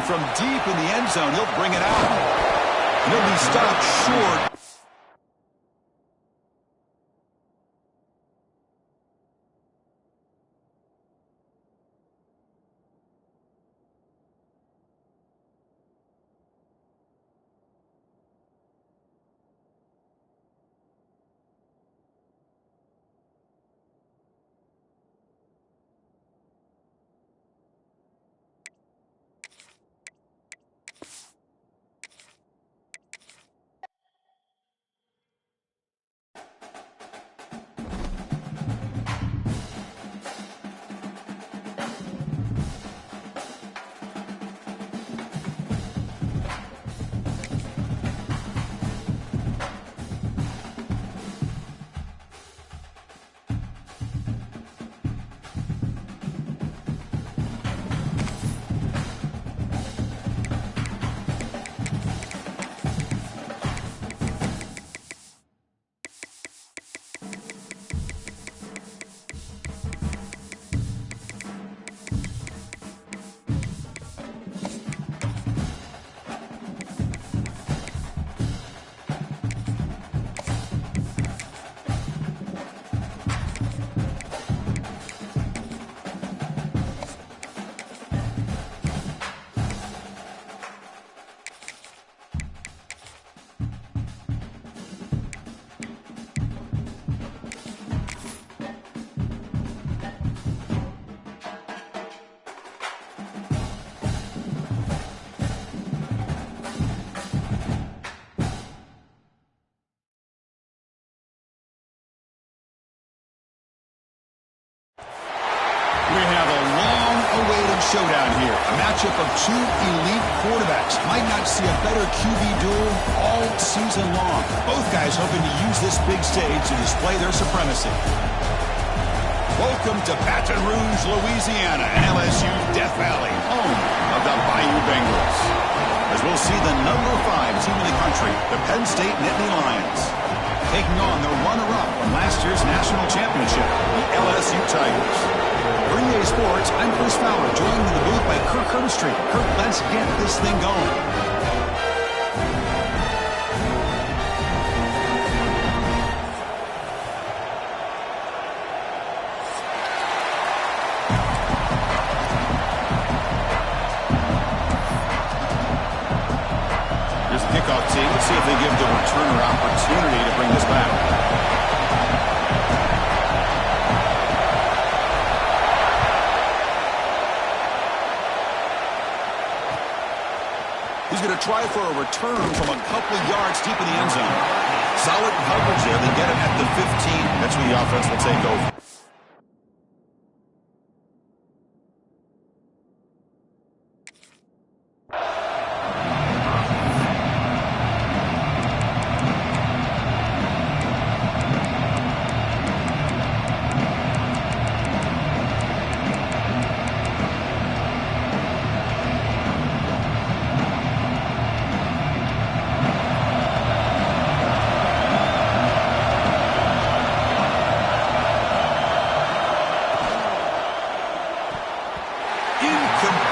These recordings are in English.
from deep in the end zone. He'll bring it out. And he'll be stopped short. We have a long-awaited showdown here. A matchup of two elite quarterbacks. Might not see a better QB duel all season long. Both guys hoping to use this big stage to display their supremacy. Welcome to Baton Rouge, Louisiana, and LSU Death Valley, home of the Bayou Bengals. As we'll see the number 5 team in the country, the Penn State Nittany Lions, taking on the runner-up from last year's national championship, the LSU Tigers. For EA Sports, I'm Chris Fowler, joined in the booth by Kirk Herbstreit. Kirk, let's get this thing going. Here's the kickoff team. Let's see if they give the returner opportunity to bring this back. He's going to try for a return from a couple of yards deep in the end zone. Solid coverage there. They get him at the 15. That's where the offense will take over.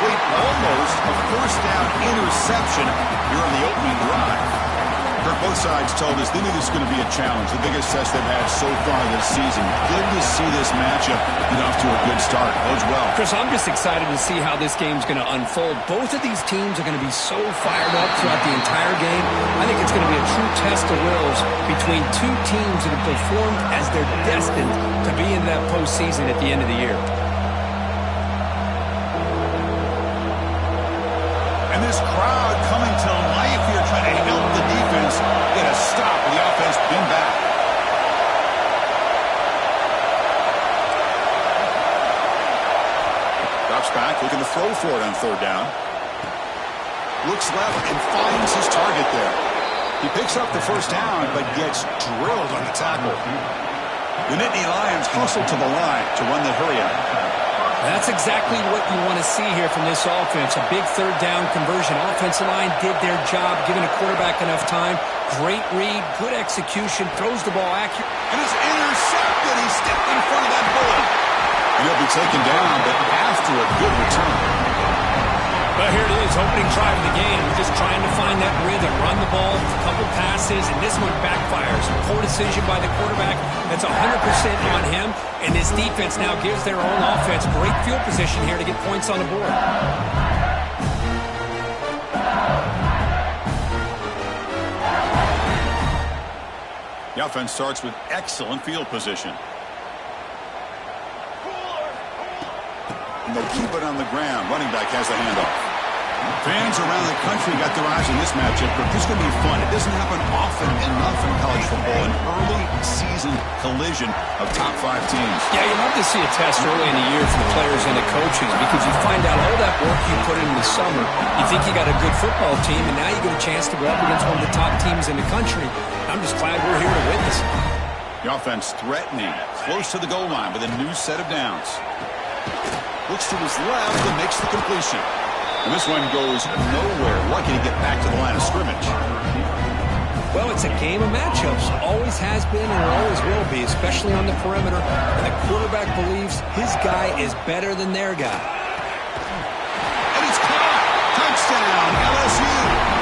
Almost a first down interception here on the opening drive. Kirk, both sides told us they knew this was going to be a challenge, the biggest test they've had so far this season. Good to see this matchup get off to a good start. Bodes well. Chris, I'm just excited to see how this game's going to unfold. Both of these teams are going to be so fired up throughout the entire game. I think it's going to be a true test of wills between two teams that have performed as they're destined to be in that postseason at the end of the year. And this crowd coming to life here, trying to help the defense get a stop with the offense being back. Drops back, looking to throw for it on third down. Looks left and finds his target there. He picks up the first down, but gets drilled on the tackle. The Nittany Lions hustle to the line to run the hurry-up. That's exactly what you want to see here from this offense. A big third down conversion. Offensive line did their job, giving a quarterback enough time. Great read, good execution, throws the ball accurate. And it's intercepted. He stepped in front of that bullet. And he'll be taken down, but after a good return. Well, here it is, opening drive of the game. We're just trying to find that rhythm, run the ball, a couple passes, and this one backfires. Poor decision by the quarterback. That's 100% on him, and this defense now gives their own offense great field position here to get points on the board. The offense starts with excellent field position. And they keep it on the ground. Running back has the handoff. Fans around the country got their eyes on this matchup, but this is going to be fun. It doesn't happen often enough in college football, an early season collision of top 5 teams. Yeah, you love to see a test early in the year for the players and the coaches because you find out all that work you put in the summer. You think you got a good football team, and now you get a chance to go up against one of the top teams in the country. I'm just glad we're here to witness it. The offense threatening, close to the goal line with a new set of downs. Looks to his left and makes the completion. And this one goes nowhere. Lucky to get back to the line of scrimmage. Well, it's a game of matchups. Always has been and always will be, especially on the perimeter. And the quarterback believes his guy is better than their guy. And it's caught. Touchdown, LSU.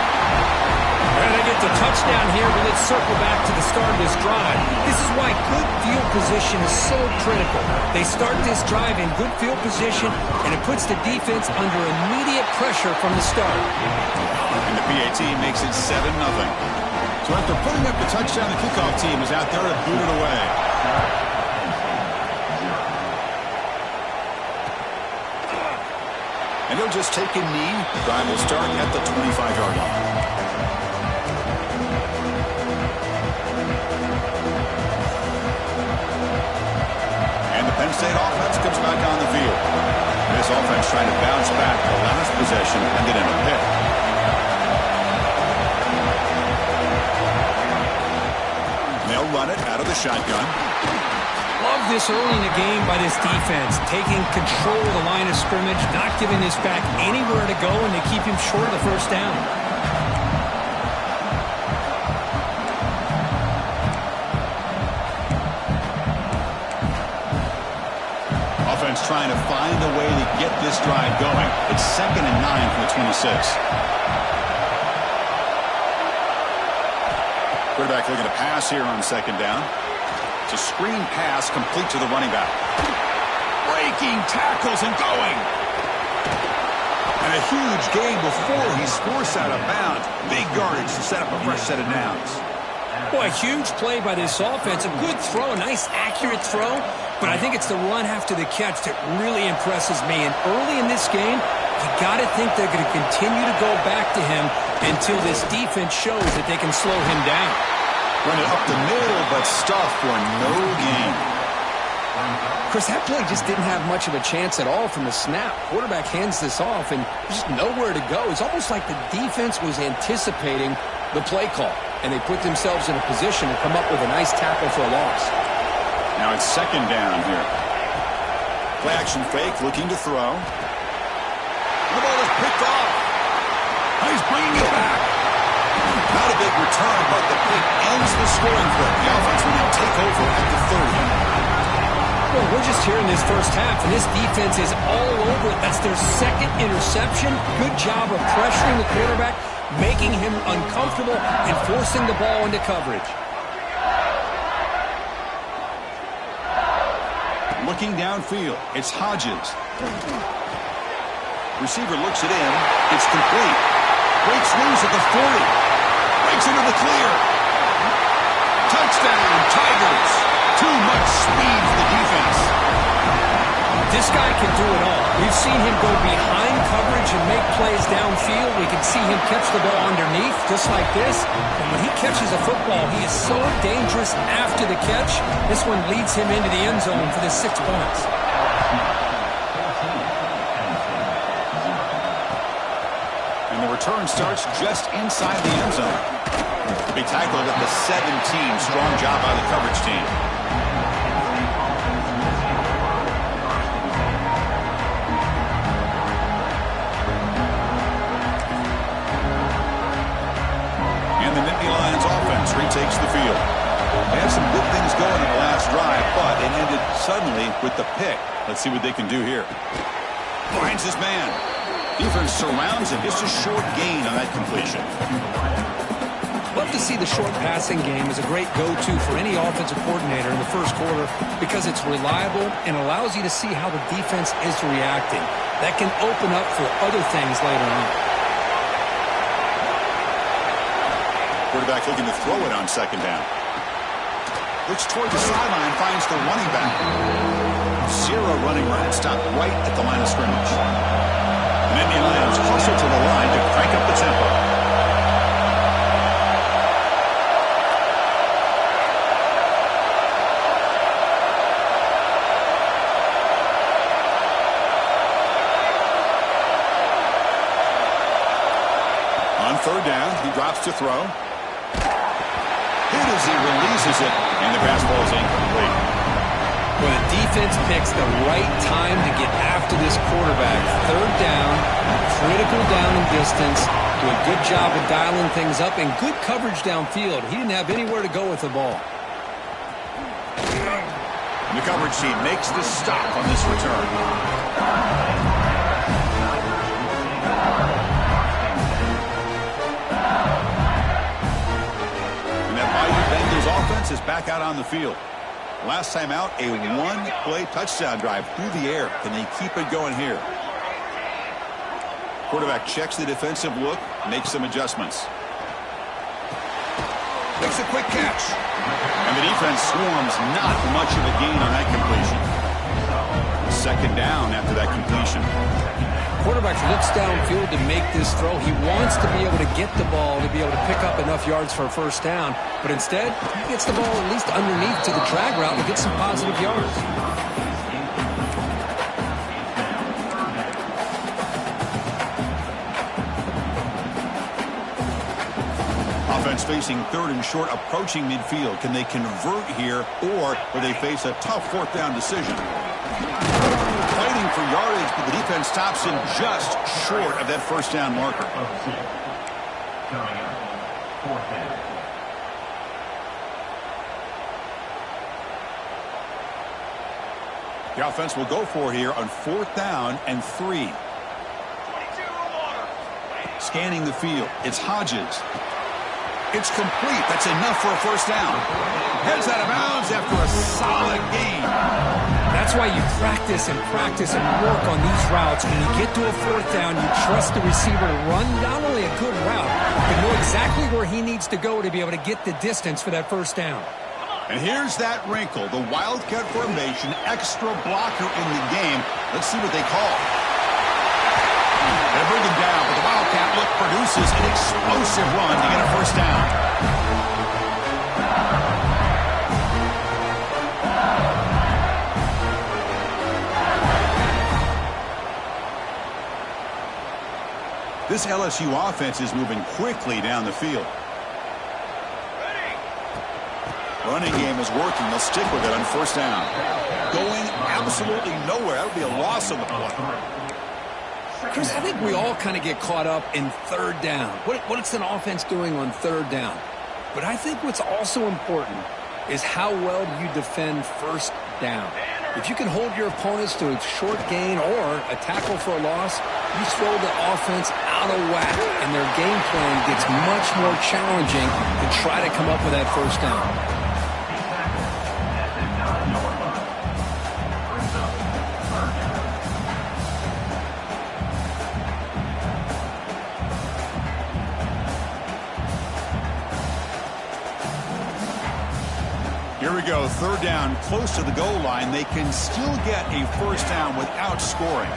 And they get the touchdown here, but let's circle back to the start of this drive. This is why good field position is so critical. They start this drive in good field position, and it puts the defense under immediate pressure from the start. And the PAT makes it 7-0. So after putting up the touchdown, the kickoff team is out there to boot it away. And he'll just take a knee. The drive will start at the 25-yard line. Penn State offense comes back on the field. This offense trying to bounce back the last possession and get in a pick. They'll run it out of the shotgun. Love this early in the game by this defense, taking control of the line of scrimmage, not giving this back anywhere to go, and they keep him short of the first down. Trying to find a way to get this drive going. It's 2nd and 9 from the 26. Quarterback looking to pass here on 2nd down. It's a screen pass complete to the running back. Breaking tackles and going. And a huge gain before he's forced out of bounds. Big yardage to set up a fresh set of downs. Boy, a huge play by this offense. A good throw, a nice accurate throw. But I think it's the run after the catch that really impresses me. And early in this game, you got to think they're going to continue to go back to him until this defense shows that they can slow him down. Run it up the middle, but stuffed for no gain. Chris, that play just didn't have much of a chance at all from the snap. Quarterback hands this off, and just nowhere to go. It's almost like the defense was anticipating the play call, and they put themselves in a position to come up with a nice tackle for a loss. Now it's 2nd down here. Play action fake, looking to throw. The ball is picked off. He's bringing it back. Not a big return, but the pick ends the scoring play. The offense will now take over at the 30. Well, we're just here in this first half, and this defense is all over it. That's their 2nd interception. Good job of pressuring the quarterback, making him uncomfortable, and forcing the ball into coverage. Looking downfield, it's Hodges. Receiver looks it in. It's complete. Breaks loose at the 40. Breaks into the clear. Touchdown, Tigers. Too much speed for the defense. This guy can do it all. We've seen him go behind coverage and make plays downfield. We can see him catch the ball underneath, just like this. And when he catches a football, he is so dangerous after the catch. This one leads him into the end zone for the 6 points. And the return starts just inside the end zone. Big tackle at the 17. Strong job by the coverage team. Takes the field. They had some good things going in the last drive, but it ended suddenly with the pick. Let's see what they can do here. Finds his man. Defense surrounds him. Just a short gain on that completion. Love to see the short passing game as a great go-to for any offensive coordinator in the first quarter because it's reliable and allows you to see how the defense is reacting. That can open up for other things later on. Quarterback looking to throw it on second down. Looks toward the sideline, finds the running back. Zero running room, stopped right at the line of scrimmage. And Nittany Lions hustle to the line to crank up the tempo. Third down, he drops to throw. Hit as he releases it, and the pass ball is incomplete. Well, the defense picks the right time to get after this quarterback. Third down, critical down and distance. Do a good job of dialing things up and good coverage downfield. He didn't have anywhere to go with the ball. And the coverage team makes the stop on this return. Offense is back out on the field. Last time out, a one-play touchdown drive through the air. Can they keep it going here? Quarterback checks the defensive look, makes some adjustments. Makes a quick catch. And the defense swarms, not much of a gain on that completion. Second down after that completion. Quarterback looks downfield to make this throw. He wants to be able to get the ball to be able to pick up enough yards for a first down. But instead, he gets the ball at least underneath to the drag route and gets some positive yards. Offense facing third and short, approaching midfield. Can they convert here, or will they face a tough fourth down decision? Fighting for yardage, but the defense stops him just short of that first down marker. The offense will go for here on fourth down and 3. Scanning the field, it's Hodges. It's complete. That's enough for a first down. Heads out of bounds after a solid gain. That's why you practice and work on these routes. When you get to a fourth down, you trust the receiver to run not only a good route, but know exactly where he needs to go to be able to get the distance for that first down. And here's that wrinkle, the Wildcat formation, extra blocker in the game. Let's see what they call. They bring him down, but the Wildcat look produces an explosive run to get a first down. This LSU offense is moving quickly down the field. Running game is working. They'll stick with it on first down. Going absolutely nowhere. That would be a loss on the play. Chris, I think we all kind of get caught up in third down. What's an offense doing on third down? But I think what's also important is how well you defend first down. If you can hold your opponents to a short gain or a tackle for a loss, you throw the offense out of whack, and their game plan gets much more challenging to try to come up with that first down. Here we go, third down, close to the goal line. They can still get a first down without scoring.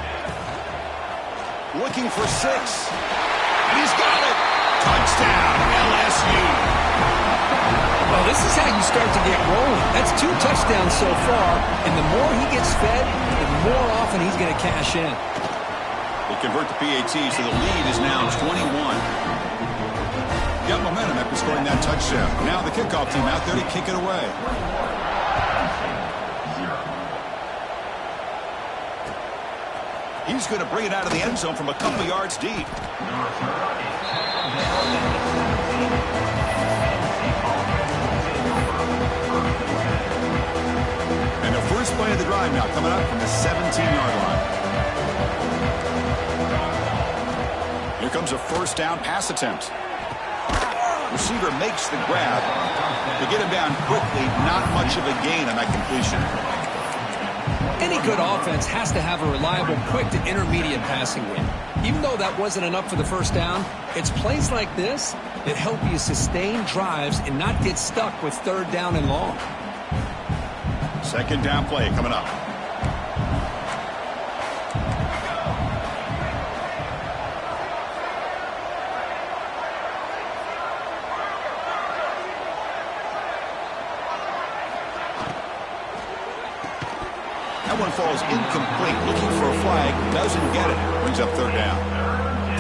Looking for 6. And he's got it. Touchdown, LSU. Well, this is how you start to get rolling. That's 2 touchdowns so far, and the more he gets fed, the more often he's going to cash in. They convert the PAT, so the lead is now 21. Got momentum after scoring that touchdown. Now the kickoff team out there to kick it away. He's going to bring it out of the end zone from a couple yards deep. And the first play of the drive now coming up from the 17-yard line. Here comes a first down pass attempt. Receiver makes the grab. To get him down quickly, not much of a gain on that completion. Any good offense has to have a reliable, quick to intermediate passing game. Even though that wasn't enough for the first down, it's plays like this that help you sustain drives and not get stuck with third down and long. Second down play coming up. That one falls incomplete. Looking for a flag. Doesn't get it. Brings up third down.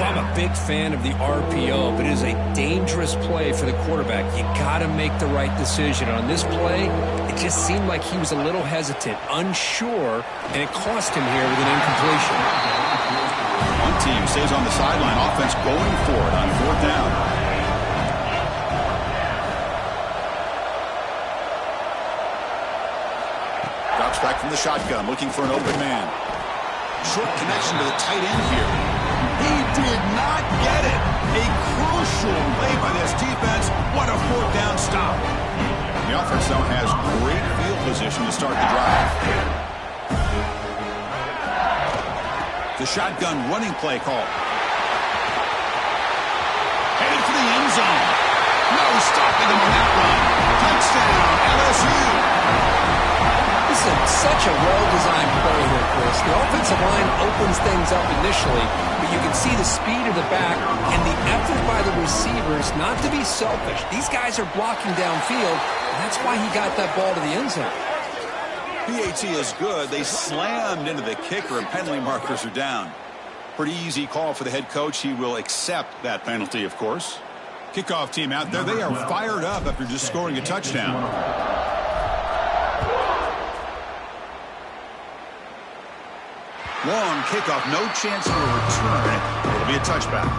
I'm a big fan of the RPO, but it is a dangerous play for the quarterback. You got to make the right decision. On this play, it just seemed like he was a little hesitant, unsure, and it cost him here with an incompletion. One team stays on the sideline. Offense going for it on fourth down. Drops back from the shotgun, looking for an open man. Short connection to the tight end here. He did not get it. A crucial play by this defense. What a fourth down stop. The offense now has great field position to start the drive. The shotgun running play call. Headed for the end zone. No stopping him on that run. Touchdown, LSU. This is such a well-designed play here, Chris. The offensive line opens things up initially, but you can see the speed of the back and the effort by the receivers not to be selfish. These guys are blocking downfield, and that's why he got that ball to the end zone. PAT is good. They slammed into the kicker, and penalty markers are down. Pretty easy call for the head coach. He will accept that penalty, of course. Kickoff team out there. They are fired up after just scoring a touchdown. Long kickoff, no chance for a return. It'll be a touchback.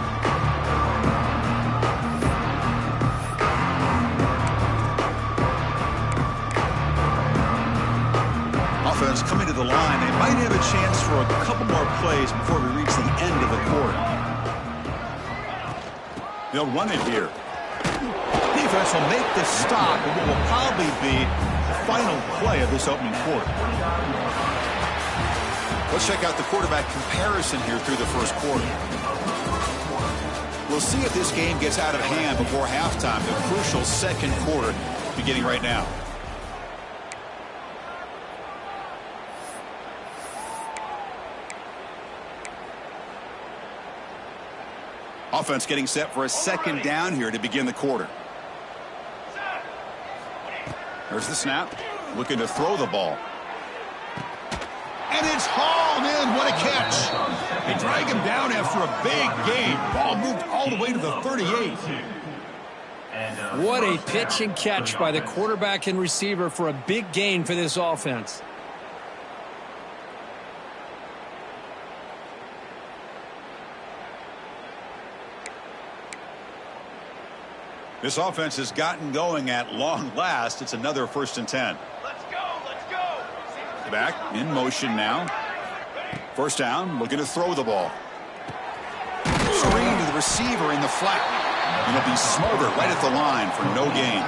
Offense coming to the line. They might have a chance for a couple more plays before we reach the end of the quarter. They'll run it here. Defense will make the stop, and what will probably be the final play of this opening quarter. Let's check out the quarterback comparison here through the first quarter. We'll see if this game gets out of hand before halftime. The crucial second quarter beginning right now. Offense getting set for a second down here to begin the quarter. There's the snap. Looking to throw the ball. And it's hauled in. What a catch. They drag him down after a big gain. Ball moved all the way to the 38. What a pitch and catch by the quarterback and receiver for a big gain for this offense. This offense has gotten going at long last. It's another 1st and 10. Let's go. Back in motion now. First down, looking to throw the ball. Screen to the receiver in the flat. And it'll be Smolder right at the line for no gain.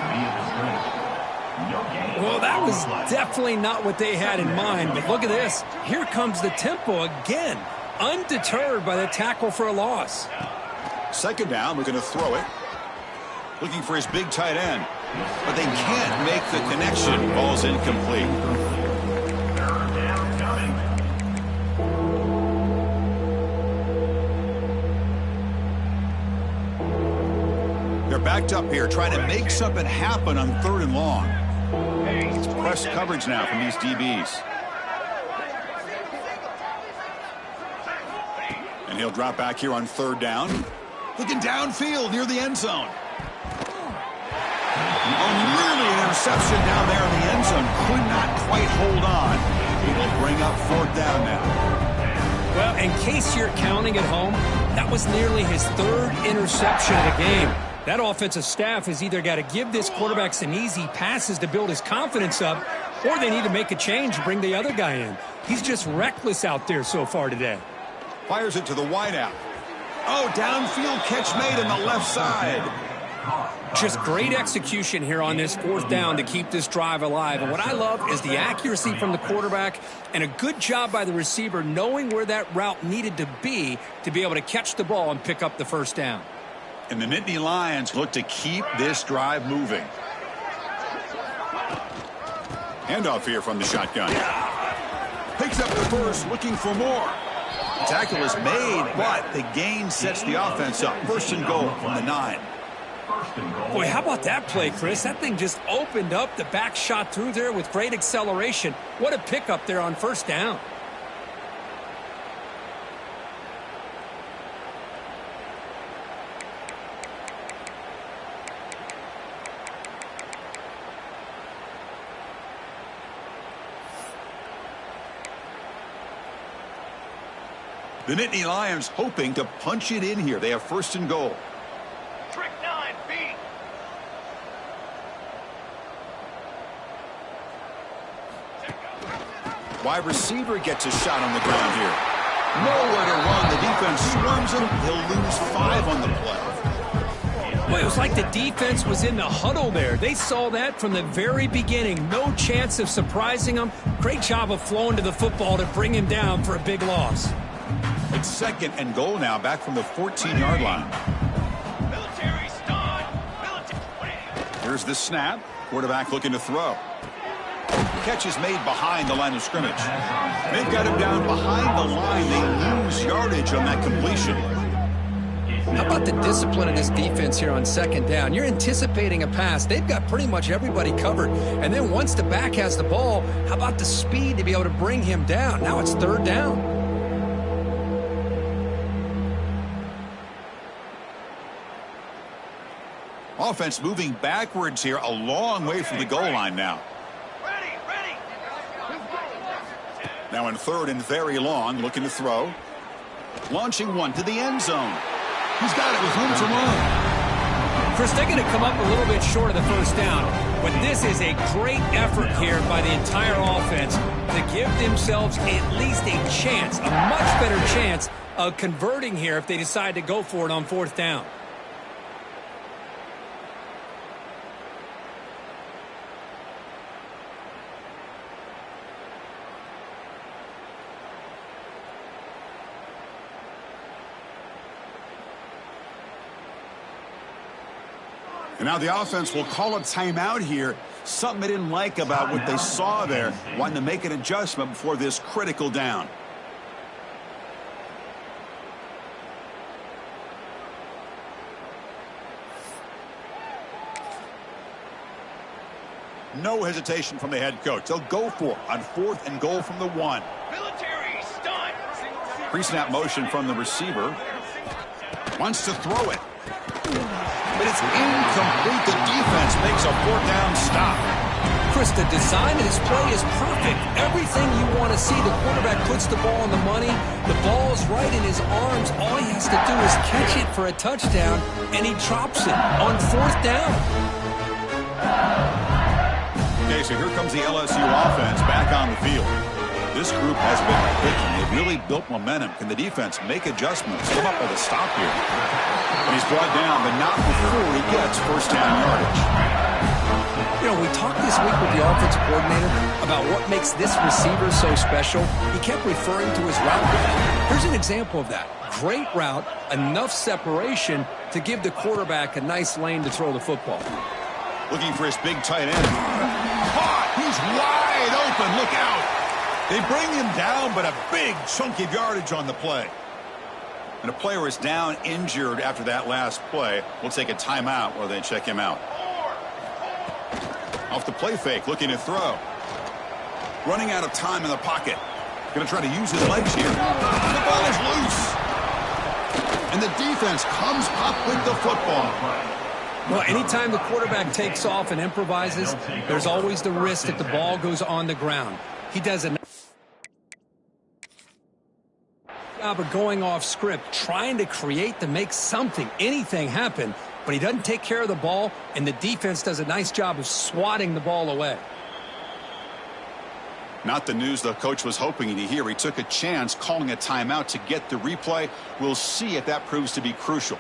Well, that was definitely not what they had in mind, but look at this. Here comes the tempo again. Undeterred by the tackle for a loss. Second down, looking to throw it. Looking for his big tight end. But they can't make the connection. Ball's incomplete. They're backed up here, trying to make something happen on 3rd and long. It's press coverage now from these DBs. And he'll drop back here on 3rd down. Looking downfield near the end zone. Nearly an interception down there in the end zone. Could not quite hold on. He will bring up 4th down now. Well, in case you're counting at home, that was nearly his 3rd interception of the game. That offensive staff has either got to give this quarterback some easy passes to build his confidence up, or they need to make a change and bring the other guy in. He's just reckless out there so far today. Fires it to the wideout. Oh, downfield catch made on the left side. Just great execution here on this fourth down to keep this drive alive. And what I love is the accuracy from the quarterback and a good job by the receiver knowing where that route needed to be able to catch the ball and pick up the first down. And the Nittany Lions look to keep this drive moving. Handoff here from the shotgun. Picks up the first, looking for more. The tackle is made, but the gain sets the offense up. First and goal from the 9. Boy, how about that play, Chris? That thing just opened up. The back shot through there with great acceleration. What a pickup there on first down. The Nittany Lions hoping to punch it in here. They have first and goal. Trick 9B. Wide receiver gets a shot on the ground here. Nowhere to run. The defense swarms him. He'll lose 5 on the play. Well, it was like the defense was in the huddle there. They saw that from the very beginning. No chance of surprising him. Great job of flowing to the football to bring him down for a big loss. It's second and goal now, back from the 14-yard line. Military stun. Here's the snap. Quarterback looking to throw. Catch is made behind the line of scrimmage. They've got him down behind the line. They lose yardage on that completion. How about the discipline of this defense here on second down? You're anticipating a pass. They've got pretty much everybody covered. And then once the back has the ball, how about the speed to be able to bring him down? Now it's third down. Offense moving backwards here, a long way from the goal line now. Ready. Now in third and very long, looking to throw. Launching one to the end zone. He's got it with room to run. Chris, they're going to come up a little bit short of the first down, but this is a great effort here by the entire offense to give themselves at least a chance, a much better chance of converting here if they decide to go for it on fourth down. And now the offense will call a timeout here. Something they didn't like about what they saw there. Wanting to make an adjustment before this critical down. No hesitation from the head coach. They'll go for it on fourth and goal from the 1. Military stun. Pre-snap motion from the receiver. Wants to throw it. But it's incomplete. The defense makes a fourth down stop. Chris, the design of this play is perfect. Everything you want to see. The quarterback puts the ball on the money. The ball is right in his arms. All he has to do is catch it for a touchdown, and he drops it on fourth down. Okay, so here comes the LSU offense back on the field. This group has been clicking. They've really built momentum. Can the defense make adjustments? Come up with a stop here. And he's brought down, but not before he gets first down yardage. You know, we talked this week with the offensive coordinator about what makes this receiver so special. He kept referring to his route. Here's an example of that. Great route, enough separation to give the quarterback a nice lane to throw the football. Looking for his big tight end. Caught! He's wide open. Look out. They bring him down, but a big chunk of yardage on the play. And a player is down injured after that last play. We'll take a timeout while they check him out. Off the play fake, looking to throw. Running out of time in the pocket. Going to try to use his legs here. The ball is loose. And the defense comes up with the football. Well, anytime the quarterback takes off and improvises, there's always the risk that the ball goes on the ground. He does a job of going off script, trying to create to make something, anything happen, but he doesn't take care of the ball, and the defense does a nice job of swatting the ball away. Not the news the coach was hoping to hear. He took a chance calling a timeout to get the replay. We'll see if that proves to be crucial.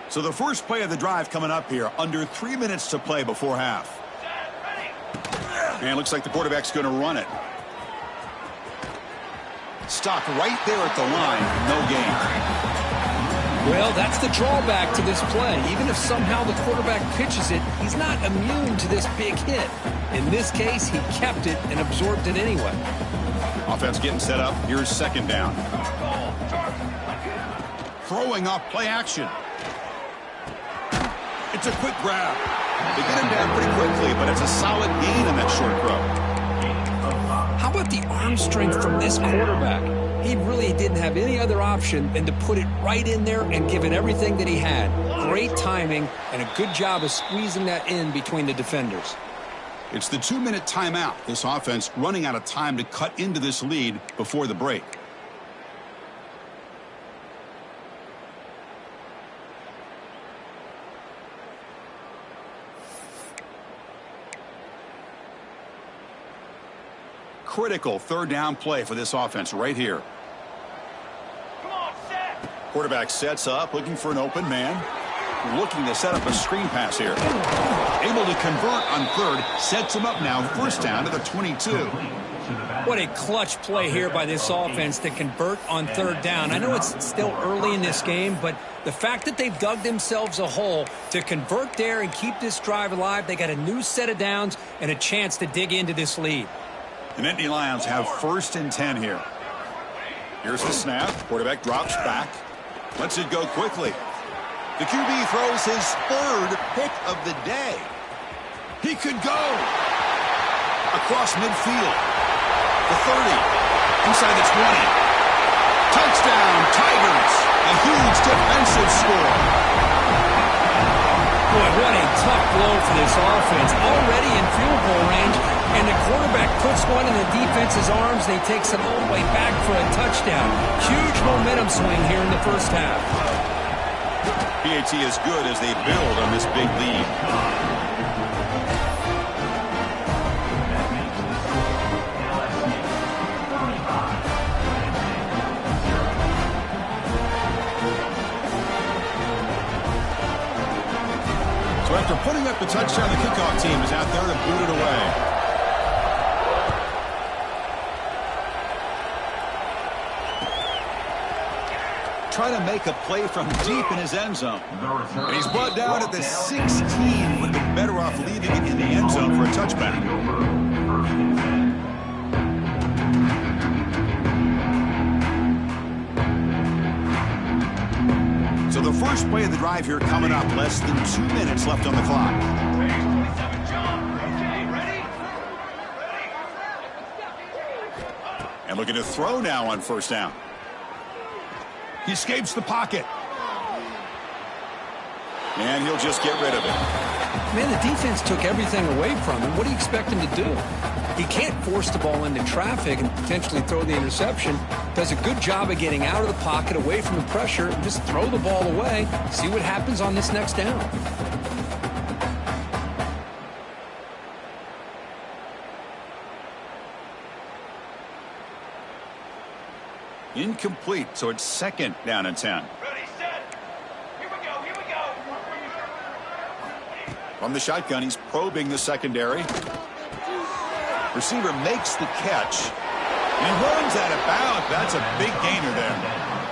So the first play of the drive coming up here. Under 3 minutes to play before half. And it looks like the quarterback's going to run it. Stopped right there at the line. No gain. Well, that's the drawback to this play. Even if somehow the quarterback pitches it, he's not immune to this big hit. In this case, he kept it and absorbed it anyway. Offense getting set up. Here's second down. Throwing off play action. It's a quick grab. They get him down pretty quickly, but it's a solid gain on that short throw. How about the arm strength from this quarterback? He really didn't have any other option than to put it right in there and give it everything that he had. Great timing and a good job of squeezing that in between the defenders. It's the 2-minute timeout. This offense running out of time to cut into this lead before the break. Critical third down play for this offense right here. Come on, set. Quarterback sets up, looking for an open man. Looking to set up a screen pass here. Able to convert on third. Sets him up now. First down to the 22. What a clutch play here by this offense to convert on third down. I know it's still early in this game, but the fact that they've dug themselves a hole to convert there and keep this drive alive, they got a new set of downs and a chance to dig into this lead. The Nittany Lions have 1st and 10 here. Here's the snap. Quarterback drops back. Lets it go quickly. The QB throws his 3rd pick of the day. He could go across midfield. The 30. Inside the 20. Touchdown, Tigers. A huge defensive score. Boy, what a tough blow for this offense. Already in field goal range, and the quarterback puts one in the defense's arms, and he takes it all the way back for a touchdown. Huge momentum swing here in the first half. PAT is good as they build on this big lead. So after putting up the touchdown, the kickoff team is out there to boot it away. Try to make a play from deep in his end zone. And he's brought down at the 16. Would have been better off leaving it in the end zone for a touchback. So the first play of the drive here coming up. Less than 2 minutes left on the clock. And looking to throw now on first down. He escapes the pocket. And he'll just get rid of it. Man, the defense took everything away from him. What do you expect him to do? He can't force the ball into traffic and potentially throw the interception. Does a good job of getting out of the pocket, away from the pressure, and just throw the ball away. See what happens on this next down. Incomplete, so it's 2nd down and 10. Ready, set. Here we go, here we go. From the shotgun, he's probing the secondary. Receiver makes the catch. He runs out of bounds. That's a big gainer there.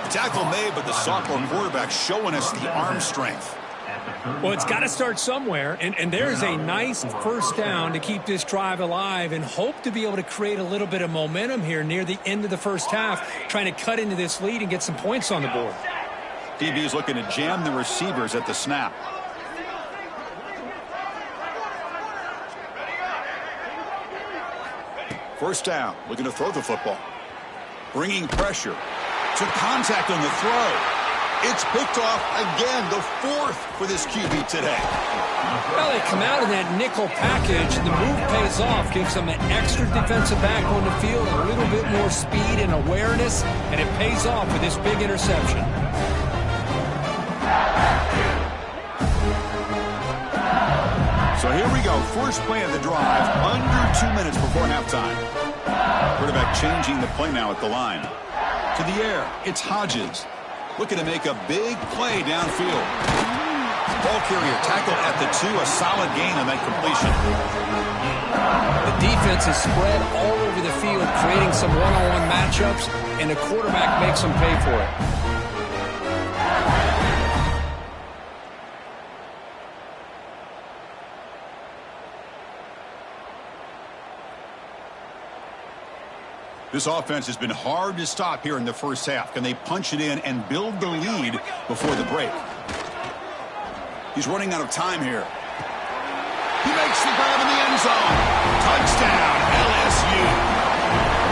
The tackle made, but the sophomore quarterback showing us the arm strength. Well, it's got to start somewhere, and there's a nice first down to keep this drive alive and hope to be able to create a little bit of momentum here near the end of the first half, trying to cut into this lead and get some points on the board. DB is looking to jam the receivers at the snap. First down, looking to throw the football. Bringing pressure. Took contact on the throw. It's picked off again, the 4th for this QB today. Well, they come out in that nickel package. The move pays off, gives them an extra defensive back on the field, a little bit more speed and awareness, and it pays off with this big interception. So here we go. First play of the drive, under 2 minutes before halftime. Quarterback changing the play now at the line. To the air, it's Hodges. Looking to make a big play downfield. Ball carrier tackled at the 2. A solid gain on that completion. The defense is spread all over the field, creating some one-on-one matchups, and the quarterback makes them pay for it. This offense has been hard to stop here in the first half. Can they punch it in and build the lead before the break? He's running out of time here. He makes the grab in the end zone. Touchdown, LSU.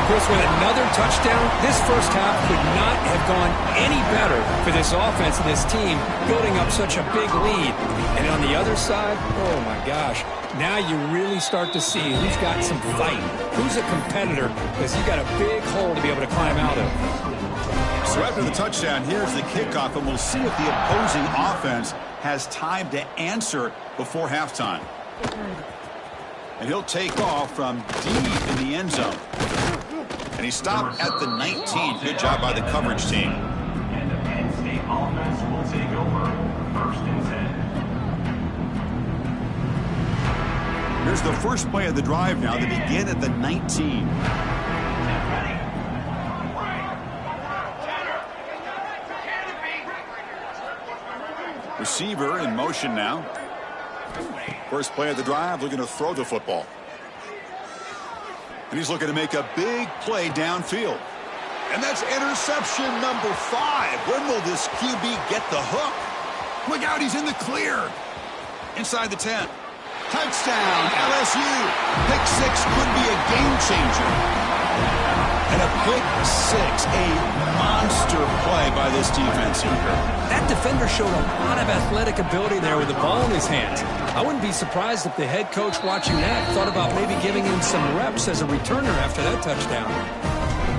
Chris, with another touchdown, this first half could not have gone any better for this offense and this team, building up such a big lead. And on the other side, oh my gosh, now you really start to see who's got some fight, who's a competitor, because you got a big hole to be able to climb out of. So after the touchdown, here's the kickoff, and we'll see if the opposing offense has time to answer before halftime. And he'll take off from deep in the end zone. And he stopped at the 19. Good job by the coverage team. And the Penn State offense will take over 1st and 10. Here's the first play of the drive now. They begin at the 19. Receiver in motion now. First play of the drive, looking to throw the football. And he's looking to make a big play downfield. And that's interception number 5. When will this QB get the hook? Look out, he's in the clear. Inside the 10. Touchdown, LSU. Pick 6 could be a game changer. And a pick 6, a monster play by this defense here. That defender showed a lot of athletic ability there with the ball in his hands. I wouldn't be surprised if the head coach watching that thought about maybe giving him some reps as a returner after that touchdown.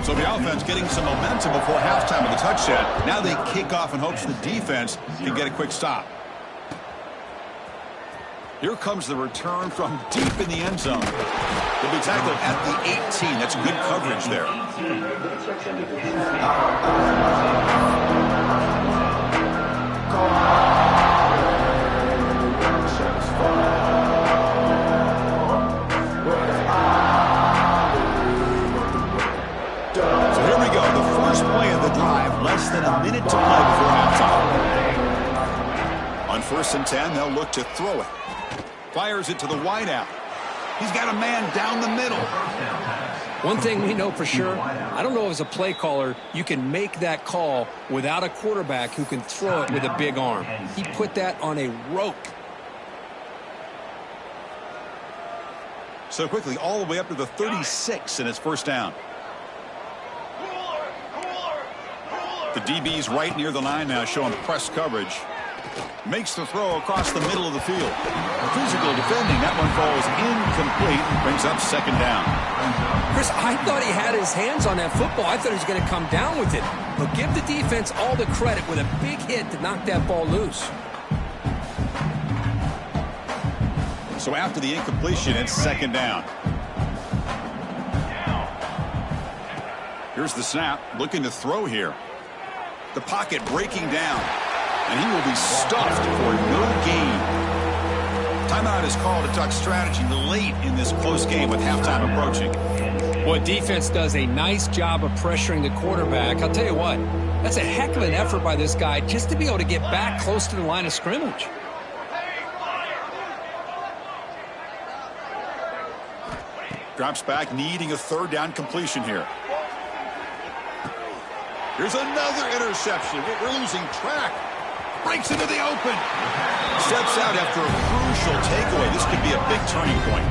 So the offense getting some momentum before halftime with the touchdown. Now they kick off in hopes the defense can get a quick stop. Here comes the return from deep in the end zone. They'll be tackled at the 18. That's good coverage there. So here we go. The first play of the drive. Less than a minute to play before halftime. On 1st and 10, they'll look to throw it. Fires it to the wideout. He's got a man down the middle. One thing we know for sure, I don't know as a play caller, you can make that call without a quarterback who can throw it with a big arm. He put that on a rope. So quickly, all the way up to the 36, and it's first down. The DB's right near the line now, showing press coverage. Makes the throw across the middle of the field. Physical defending. That one falls incomplete. Brings up 2nd down. Chris, I thought he had his hands on that football. I thought he was going to come down with it. But give the defense all the credit with a big hit to knock that ball loose. So after the incompletion, it's 2nd down. Here's the snap. Looking to throw here. The pocket breaking down. And he will be stuffed for no gain. Timeout is called to Duck strategy late in this close game with halftime approaching. Boy, defense does a nice job of pressuring the quarterback. I'll tell you what, that's a heck of an effort by this guy just to be able to get back close to the line of scrimmage. Drops back, needing a 3rd down completion here. Here's another interception. We're losing track. Breaks into the open. Steps out after a crucial takeaway. This could be a big turning point.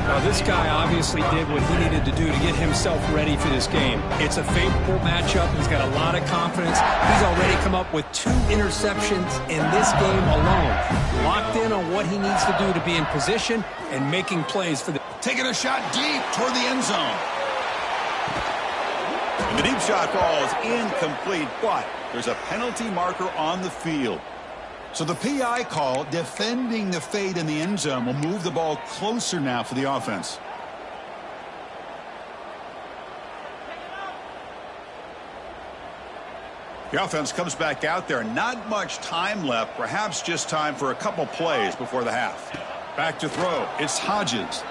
Well, this guy obviously did what he needed to do to get himself ready for this game. It's a favorable matchup. He's got a lot of confidence. He's already come up with 2 interceptions in this game alone. Locked in on what he needs to do to be in position and making plays for the... Taking a shot deep toward the end zone. And the deep shot falls incomplete, but there's a penalty marker on the field. So the PI call, defending the fade in the end zone, will move the ball closer now for the offense. The offense comes back out there. Not much time left. Perhaps just time for a couple plays before the half. Back to throw. It's Hodges.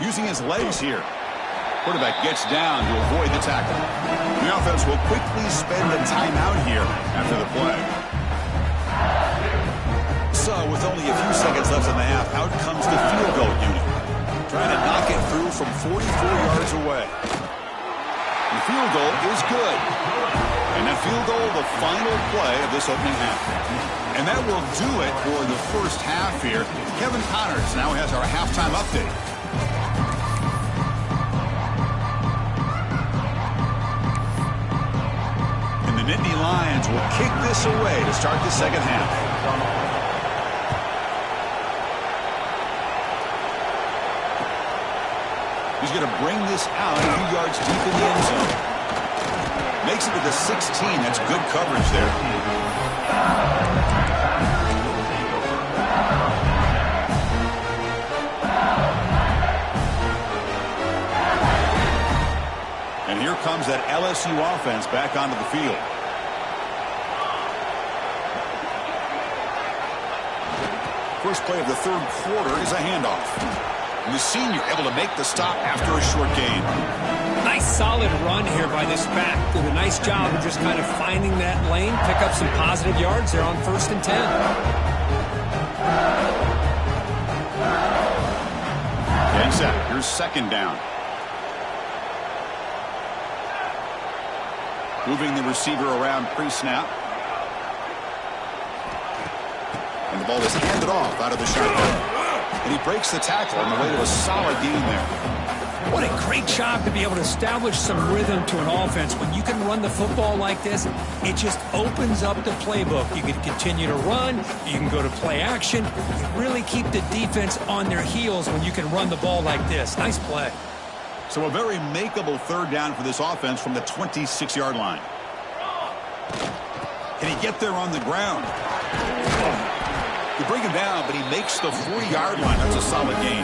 Using his legs here. Quarterback gets down to avoid the tackle. The offense will quickly spend a timeout here after the play. So with only a few seconds left in the half, out comes the field goal unit. Trying to knock it through from 44 yards away. The field goal is good. And that field goal, the final play of this opening half. And that will do it for the first half here. Kevin Connors now has our halftime update. And the Nittany Lions will kick this away to start the second half. He's going to bring this out a few yards deep in the end zone. Makes it to the 16. That's good coverage there. And here comes that LSU offense back onto the field. First play of the third quarter is a handoff. And the senior able to make the stop after a short gain. Nice solid run here by this back. Did a nice job of just kind of finding that lane, pick up some positive yards there on 1st and 10. Getting set. Here's second down. Moving the receiver around pre-snap. And the ball is handed off out of the shotgun. And he breaks the tackle on the way to a solid gain there. What a great job to be able to establish some rhythm to an offense. When you can run the football like this, it just opens up the playbook. You can continue to run. You can go to play action. You really keep the defense on their heels when you can run the ball like this. Nice play. So a very makeable third down for this offense from the 26-yard line. Can he get there on the ground? You bring him down, but he makes the 40-yard line. That's a solid gain.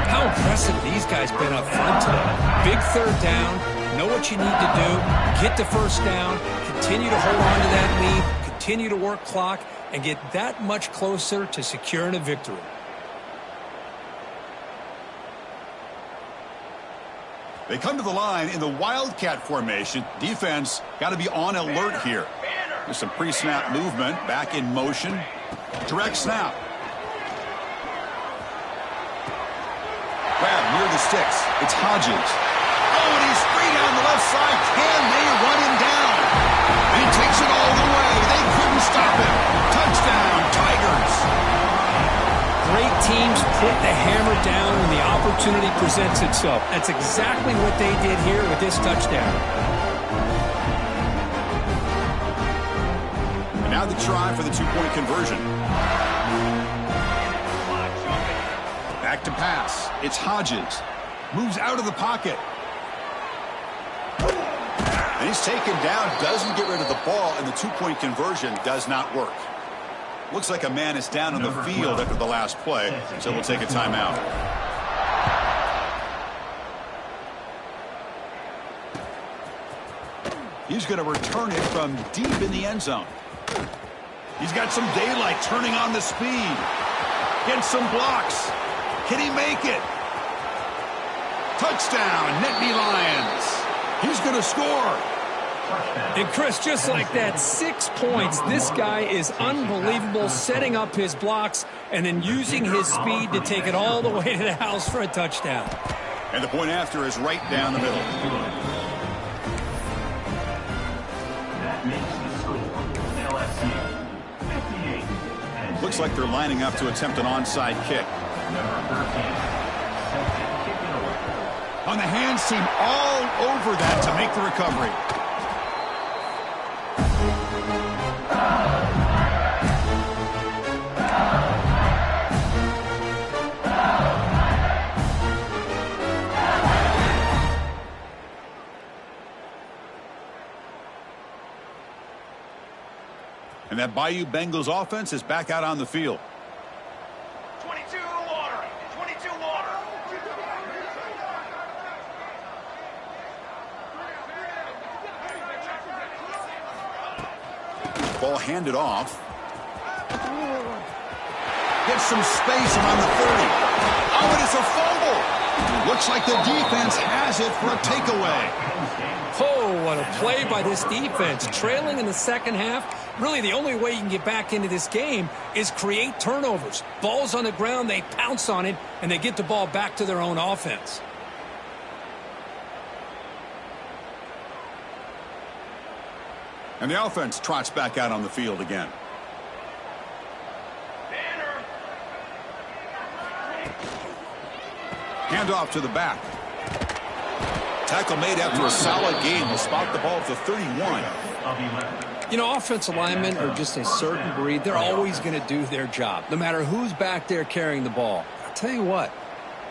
How impressive these guys been up front today. Big third down. Know what you need to do. Get the first down. Continue to hold on to that lead. Continue to work clock and get that much closer to securing a victory. They come to the line in the Wildcat formation. Defense got to be on alert here. There's some pre-snap movement. Back in motion. Direct snap. Grab near the sticks. It's Hodges. Oh, and he's free down the left side. Can they run him down? And he takes it all the way. They couldn't stop him. Touchdown, Tigers. Great teams put the hammer down when the opportunity presents itself. That's exactly what they did here with this touchdown. And now the try for the two-point conversion. Back to pass. It's Hodges. Moves out of the pocket. And he's taken down, doesn't get rid of the ball, and the two-point conversion does not work. Looks like a man is down on the field after the last play, so we'll take a timeout. He's going to return it from deep in the end zone. He's got some daylight turning on the speed. Gets some blocks. Can he make it? Touchdown, Nittany Lions. He's going to score. And Chris, just like that, 6 points. This guy is unbelievable, setting up his blocks and then using his speed to take it all the way to the house for a touchdown. And the point after is right down the middle. That makes the score LSU 58. Looks like they're lining up to attempt an onside kick. Number 13, set to kick it away. On the hands team all over that to make the recovery. And And that Bayou Bengals offense is back out on the field. 22 water. 22 water. Ball handed off. Gets some space around the 30. Oh, and it's a fumble. Looks like the defense has it for a takeaway. Oh, what a play by this defense. Trailing in the second half, really the only way you can get back into this game is create turnovers. Ball's on the ground, they pounce on it, and they get the ball back to their own offense. And the offense trots back out on the field again. Handoff to the back. Tackle made after a solid game. Will spot the ball at the 31. You know, offensive linemen are just a certain breed. They're always going to do their job, no matter who's back there carrying the ball. I'll tell you what,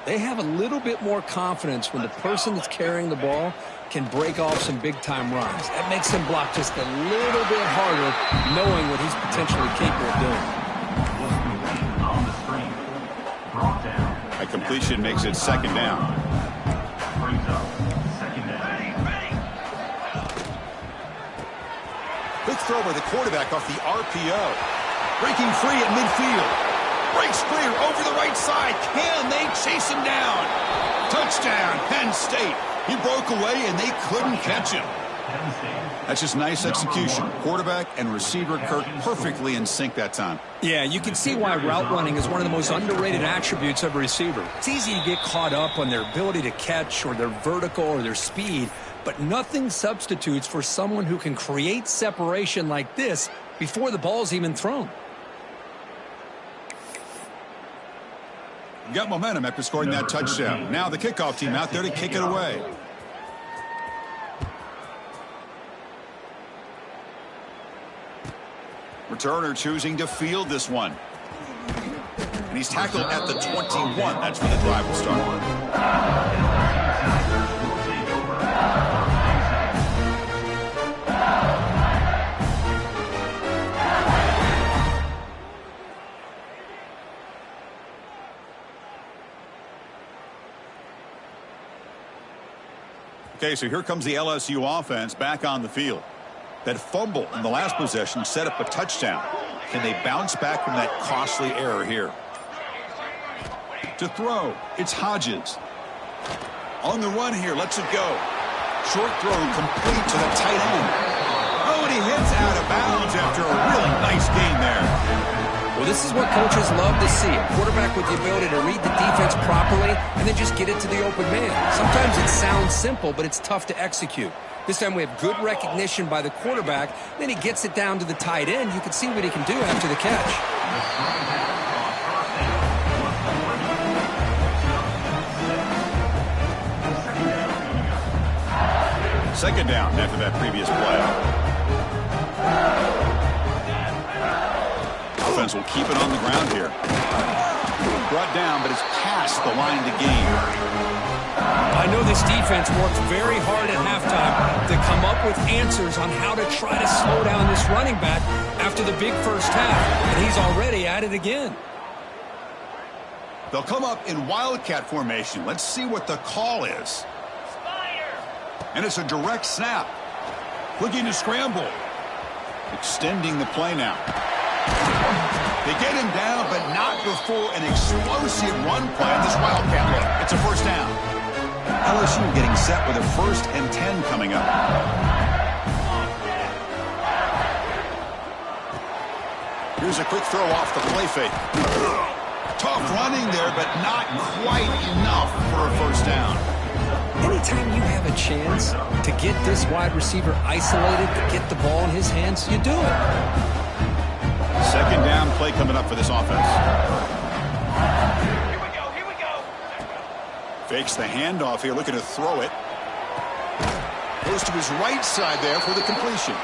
they have a little bit more confidence when the person that's carrying the ball can break off some big-time runs. That makes him block just a little bit harder, knowing what he's potentially capable of doing. A completion makes it second down. Quick throw by the quarterback off the RPO. Breaking free at midfield. Breaks clear over the right side. Can they chase him down? Touchdown, Penn State. He broke away and they couldn't catch him. That's just nice execution. Quarterback and receiver Kirk perfectly in sync that time. Yeah, you can see why route running is one of the most underrated attributes of a receiver. It's easy to get caught up on their ability to catch or their vertical or their speed, but nothing substitutes for someone who can create separation like this before the ball's even thrown. Got momentum after scoring that touchdown. Now the kickoff team out there to kick it away. Returner choosing to field this one. And he's tackled at the 21. That's when the drive will start. Okay, so here comes the LSU offense back on the field. That fumble in the last possession set up a touchdown. Can they bounce back from that costly error here? To throw, it's Hodges. On the run here, lets it go. Short throw complete to the tight end. Oh, and he hits out of bounds after a really nice gain there. Well, this is what coaches love to see. A quarterback with the ability to read the defense properly and then just get it to the open man. Sometimes it sounds simple, but it's tough to execute. This time we have good recognition by the quarterback. Then he gets it down to the tight end. You can see what he can do after the catch. Second down after that previous play. Offense will keep it on the ground here. Brought down, but it's past the line to gain. I know this defense worked very hard at halftime to come up with answers on how to try to slow down this running back after the big first half, and he's already at it again. They'll come up in Wildcat formation. Let's see what the call is. And it's a direct snap. Looking to scramble. Extending the play now. They get him down, but not before an explosive run play on this Wildcat look. It's a first down. LSU getting set with a 1st and 10 coming up. Here's a quick throw off the play fake. Tough running there, but not quite enough for a first down. Anytime you have a chance to get this wide receiver isolated, to get the ball in his hands, you do it. Second down play coming up for this offense. Here we go. Fakes the handoff here, looking to throw it. Goes to his right side there for the completion.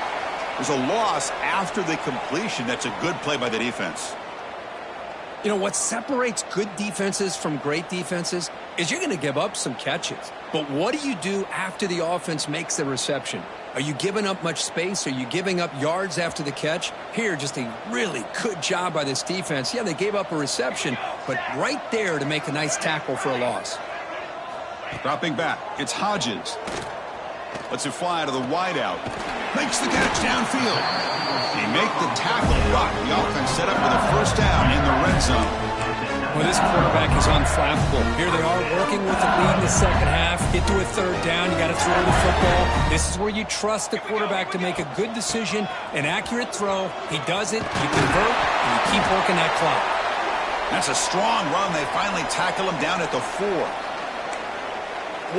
There's a loss after the completion. That's a good play by the defense. You know, what separates good defenses from great defenses is you're going to give up some catches. But what do you do after the offense makes the reception? Are you giving up much space? Are you giving up yards after the catch? Here, just a really good job by this defense. Yeah, they gave up a reception, but right there to make a nice tackle for a loss. Dropping back, it's Hodges. Lets it fly to the wideout. Makes the catch downfield. They make the tackle block. The offense set up with a first down in the red zone. Well, this quarterback is unflappable. Here they are working with the lead in the second half. Get to a third down. You got to throw the football. This is where you trust the quarterback to make a good decision, an accurate throw. He does it, you convert, and you keep working that clock. That's a strong run. They finally tackle him down at the 4.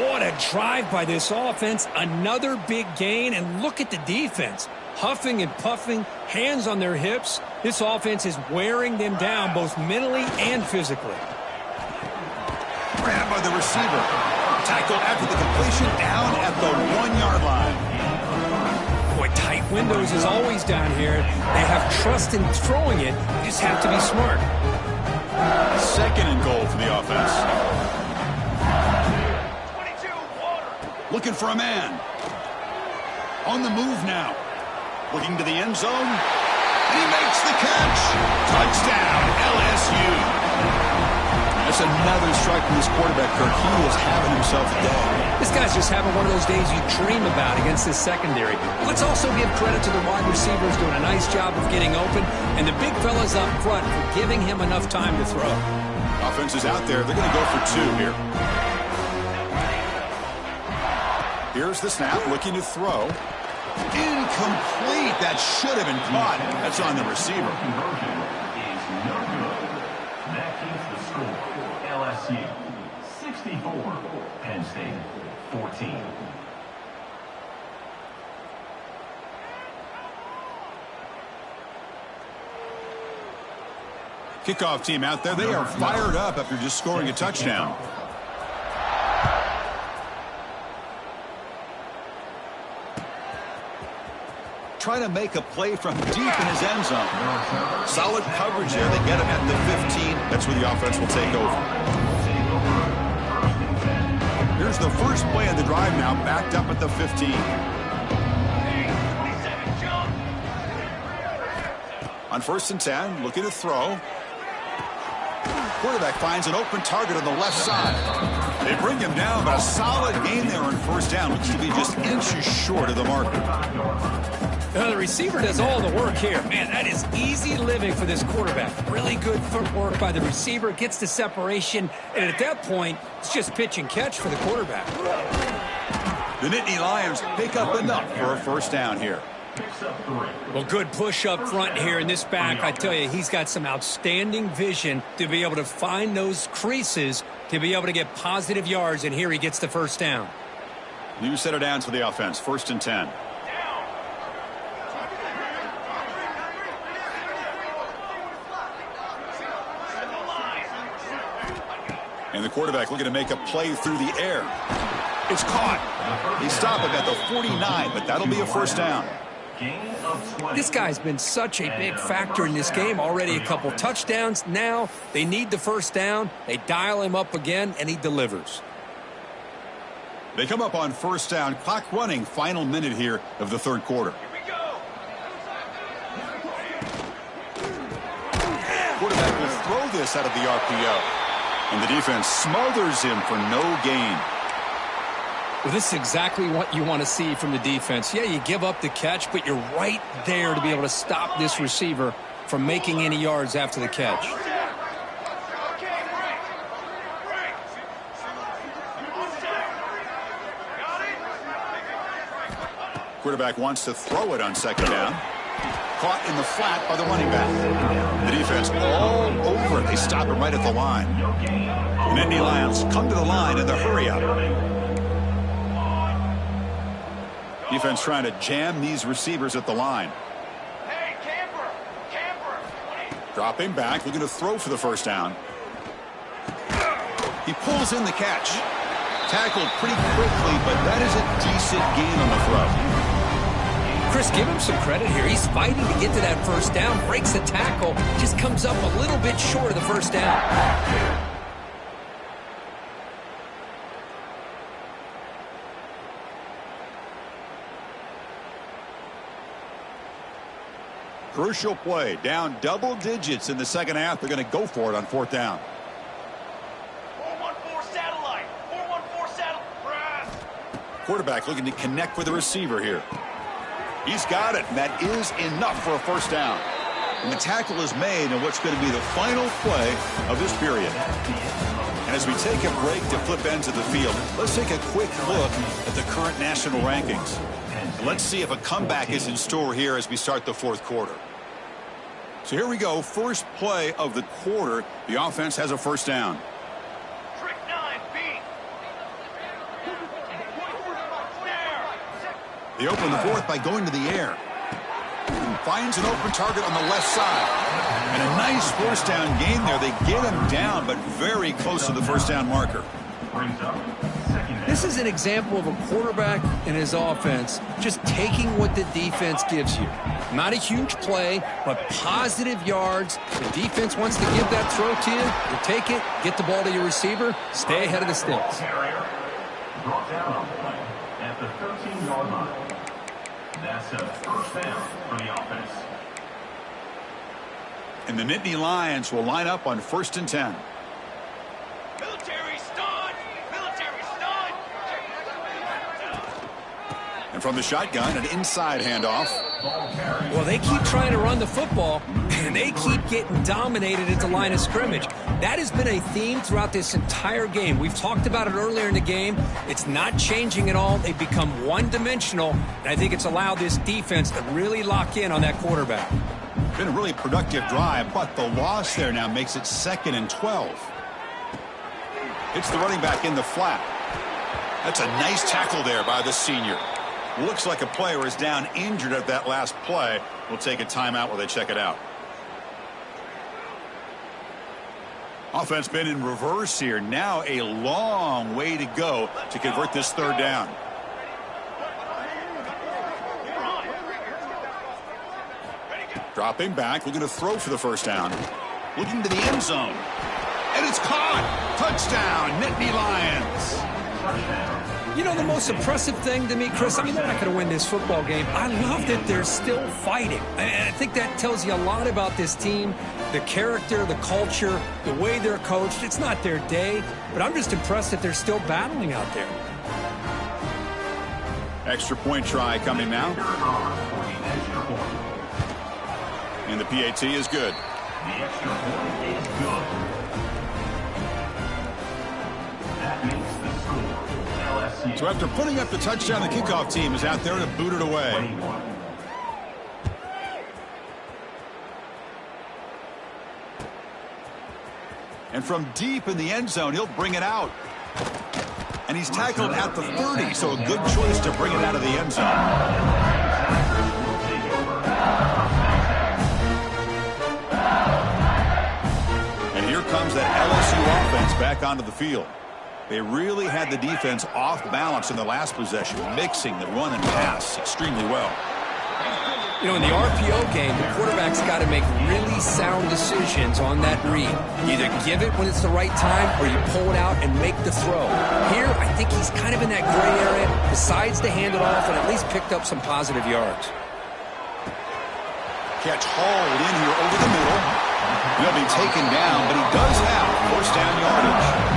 What a drive by this offense. Another big gain, and look at the defense. Huffing and puffing, hands on their hips. This offense is wearing them down both mentally and physically. Grabbed by the receiver. Tackled after the completion down at the 1-yard line. Boy, tight windows is always down here. They have trust in throwing it. You just have to be smart. 2nd and goal for the offense. Looking for a man. On the move now. Looking to the end zone. And he makes the catch. Touchdown, LSU. That's another strike from this quarterback, Kirk. He is having himself a day. This guy's just having one of those days you dream about against this secondary. Let's also give credit to the wide receivers doing a nice job of getting open, and the big fellas up front for giving him enough time to throw. Offense is out there. They're going to go for 2 here. Here's the snap, looking to throw. Incomplete. That should have been caught. That's on the receiver. Conversion is no good. That keeps the score. LSU 64, Penn State 14. Kickoff team out there. They are fired up after just scoring a touchdown. Trying to make a play from deep in his end zone. Solid coverage there. They get him at the 15. That's where the offense will take over. Here's the first play of the drive now, backed up at the 15. On 1st and 10, looking to throw. Quarterback finds an open target on the left side. They bring him down, but a solid gain there on 1st down. Looks to be just inches short of the marker. The receiver does all the work here. Man, that is easy living for this quarterback. Really good footwork by the receiver. Gets the separation. And at that point, it's just pitch and catch for the quarterback. The Nittany Lions pick up enough for a 1st down here. Well, good push up front here in this back. I tell you, he's got some outstanding vision to be able to find those creases, to be able to get positive yards. And here he gets the 1st down. New set of downs for the offense. 1st and 10. And the quarterback looking to make a play through the air. It's caught. They stop him at the 49, but that'll be a 1st down. This guy's been such a big factor in this game. Already a couple touchdowns. Now they need the 1st down. They dial him up again, and he delivers. They come up on 1st down. Clock running. Final minute here of the 3rd quarter. Quarterback will throw this out of the RPO. And the defense smothers him for no gain. Well, this is exactly what you want to see from the defense. Yeah, you give up the catch, but you're right there to be able to stop this receiver from making any yards after the catch. Quarterback wants to throw it on 2nd down. Caught in the flat by the running back. The defense all over it. They stop it right at the line. The Nittany Lions come to the line in the hurry up. Defense trying to jam these receivers at the line. Dropping back, looking to throw for the 1st down. He pulls in the catch. Tackled pretty quickly, but that is a decent gain on the throw. Chris, give him some credit here. He's fighting to get to that 1st down, breaks the tackle, just comes up a little bit short of the 1st down. Crucial play. Down double digits in the second half. They're going to go for it on fourth down. 414 satellite. 414 satellite. Quarterback looking to connect with the receiver here. He's got it, and that is enough for a first down. And the tackle is made in what's going to be the final play of this period. And as we take a break to flip ends of the field, let's take a quick look at the current national rankings. Let's see if a comeback is in store here as we start the fourth quarter. So here we go. First play of the quarter. The offense has a first down. Trick 9, B. They open the fourth by going to the air. Finds an open target on the left side. And a nice first down gain there. They get him down, but very close to the first down marker. Brings up second down. This is an example of a quarterback and his offense just taking what the defense gives you. Not a huge play, but positive yards. The defense wants to give that throw to you. You take it, get the ball to your receiver, stay ahead of the sticks. Carrier brought down on play at the 13-yard line. That's a first down for the offense. And the Nittany Lions will line up on 1st and 10. Military stun! Military stun! And from the shotgun, an inside handoff. Well, they keep trying to run the football, and they keep getting dominated at the line of scrimmage. That has been a theme throughout this entire game. We've talked about it earlier in the game. It's not changing at all. They've become one-dimensional, and I think it's allowed this defense to really lock in on that quarterback. Been a really productive drive, but the loss there now makes it 2nd and 12. It's the running back in the flat. That's a nice tackle there by the senior. Looks like a player is down injured at that last play. We'll take a timeout while they check it out. Offense been in reverse here. Now a long way to go to convert this third down. Dropping back, looking to throw for the first down. Looking to the end zone. And it's caught. Touchdown, Nittany Lions. You know, the most impressive thing to me, Chris, I mean, they're not going to win this football game. I love that they're still fighting. I think that tells you a lot about this team, the character, the culture, the way they're coached. It's not their day, but I'm just impressed that they're still battling out there. Extra point try coming now. And the PAT is good. The extra point is good. That makes the score. LSU. So after putting up the touchdown, the kickoff team is out there to boot it away. 21. And from deep in the end zone, he'll bring it out. And he's tackled at the 30, so a good choice to bring it out of the end zone. And here comes that LSU offense back onto the field. They really had the defense off balance in the last possession, mixing the run and pass extremely well. You know, in the RPO game, the quarterback's got to make really sound decisions on that read. Either give it when it's the right time or you pull it out and make the throw. Here, I think he's kind of in that gray area, decides to hand it off and at least picked up some positive yards. Catch hauled in here over the middle. He'll be taken down, but he does have first down yardage.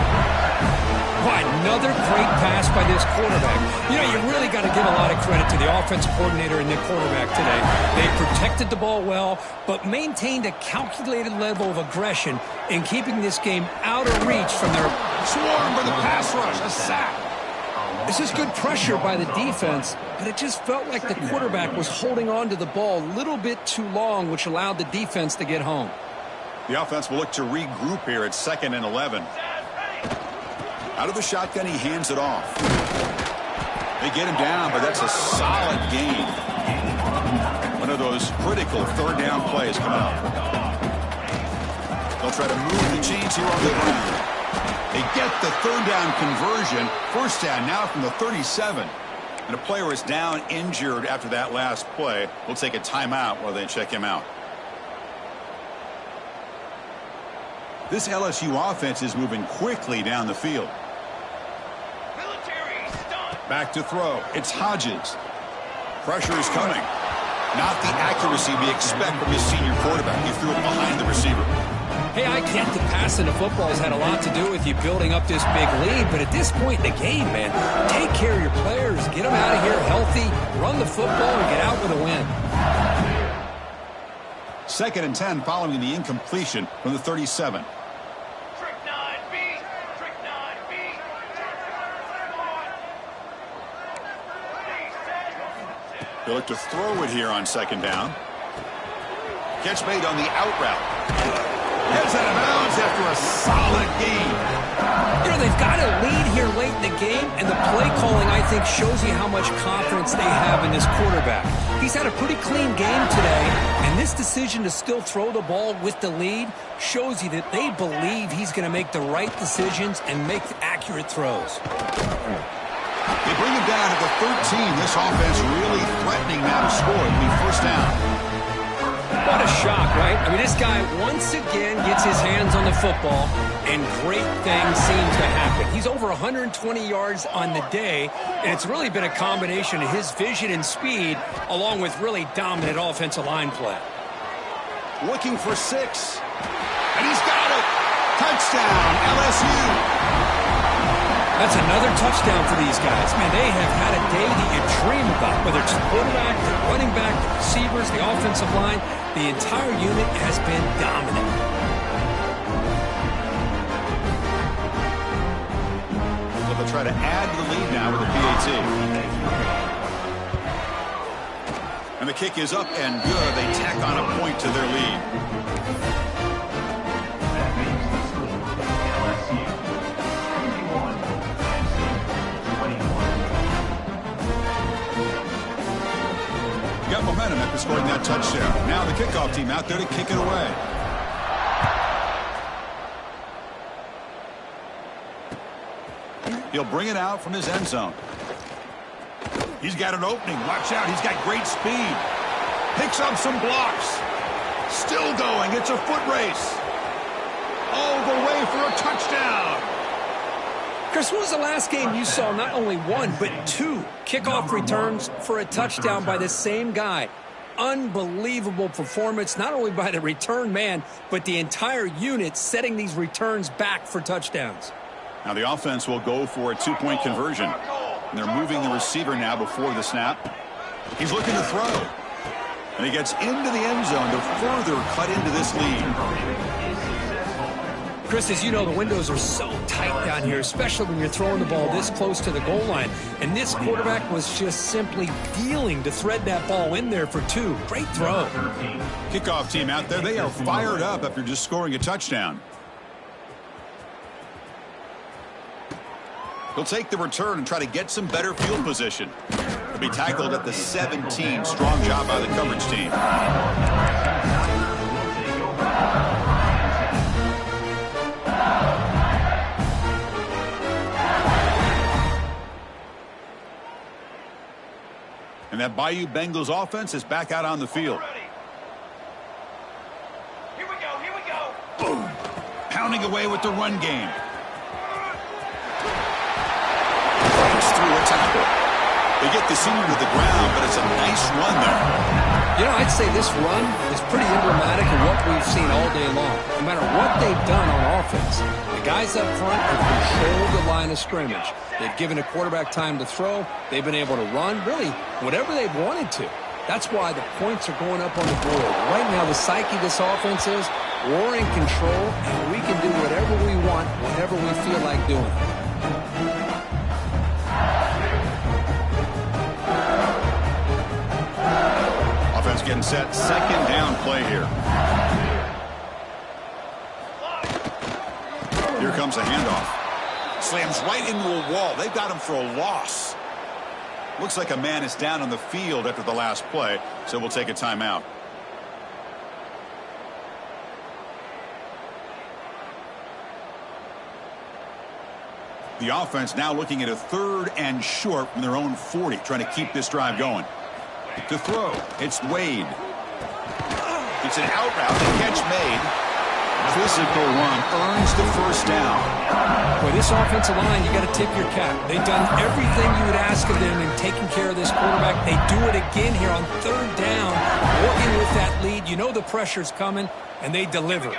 Boy, another great pass by this quarterback. You know, you really got to give a lot of credit to the offensive coordinator and the quarterback today. They protected the ball well, but maintained a calculated level of aggression in keeping this game out of reach from their Swarm for the pass rush, a sack. This is good pressure by the defense, but it just felt like the quarterback was holding on to the ball a little bit too long, which allowed the defense to get home. The offense will look to regroup here at 2nd and 11. Out of the shotgun, he hands it off. They get him down, but that's a solid gain. One of those critical third down plays coming up. They'll try to move the chains here on the ground. They get the third down conversion. First down now from the 37. And a player is down injured after that last play. We'll take a timeout while they check him out. This LSU offense is moving quickly down the field. Back to throw. It's Hodges. Pressure is coming. Not the accuracy we expect from his senior quarterback. He threw it behind the receiver. Hey, I get the passing the football has had a lot to do with you building up this big lead, but at this point in the game, man, take care of your players. Get them out of here healthy, run the football, and get out with a win. 2nd and 10 following the incompletion from the 37. They look to throw it here on 2nd down. Catch made on the out route. Heads out of bounds after a solid game. You know, they've got a lead here late in the game, and the play calling, I think, shows you how much confidence they have in this quarterback. He's had a pretty clean game today, and this decision to still throw the ball with the lead shows you that they believe he's going to make the right decisions and make accurate throws. They bring him down at the 13. This offense really threatening now to score. It'll be 1st down. What a shock, right? I mean, this guy once again gets his hands on the football, and great things seem to happen. He's over 120 yards on the day, and it's really been a combination of his vision and speed, along with really dominant offensive line play. Looking for 6. And he's got it. Touchdown, LSU. That's another touchdown for these guys. Man, they have had a day that you dream about, whether it's the quarterback, the running back, the receivers, the offensive line. The entire unit has been dominant. So they'll try to add to the lead now with a PAT. And the kick is up and good. They tack on a point to their lead. Got momentum after scoring that touchdown. Now the kickoff team out there to kick it away. He'll bring it out from his end zone. He's got an opening. Watch out. He's got great speed. Picks up some blocks. Still going. It's a foot race. All the way for a touchdown. Chris, when was the last game you saw not only one, but 2 kickoff returns for a touchdown by the same guy? Unbelievable performance, not only by the return man, but the entire unit setting these returns back for touchdowns. Now the offense will go for a 2-point conversion. And they're moving the receiver now before the snap. He's looking to throw. And he gets into the end zone to further cut into this lead. Chris, as you know, the windows are so tight down here, especially when you're throwing the ball this close to the goal line. And this quarterback was just simply dealing to thread that ball in there for 2. Great throw. Kickoff team out there, they are fired up after just scoring a touchdown. He'll take the return and try to get some better field position. He'll be tackled at the 17. Strong job by the coverage team. And that Bayou Bengals offense is back out on the field. Here we go. Boom. Pounding away with the run game. Breaks through a tackle. They get the senior to the ground, but it's a nice run there. You know, I'd say this run is pretty emblematic of what we've seen all day long. No matter what they've done on offense, the guys up front have controlled the line of scrimmage. They've given a quarterback time to throw. They've been able to run, really, whatever they've wanted to. That's why the points are going up on the board. Right now, the psyche of this offense is we're in control, and we can do whatever we want, whenever we feel like doing it. Offense getting set. 2nd down play here. Here comes a handoff. Slams right into a wall. They've got him for a loss. Looks like a man is down on the field after the last play, so we'll take a timeout. The offense now looking at a 3rd and short from their own 40, trying to keep this drive going. To throw, it's Wade. It's an out route, the catch made. physical run earns the first down. Boy, this offensive line, you got to tip your cap. They've done everything you would ask of them in taking care of this quarterback. They do it again here on third down, working with that lead. You know the pressure's coming, and they deliver.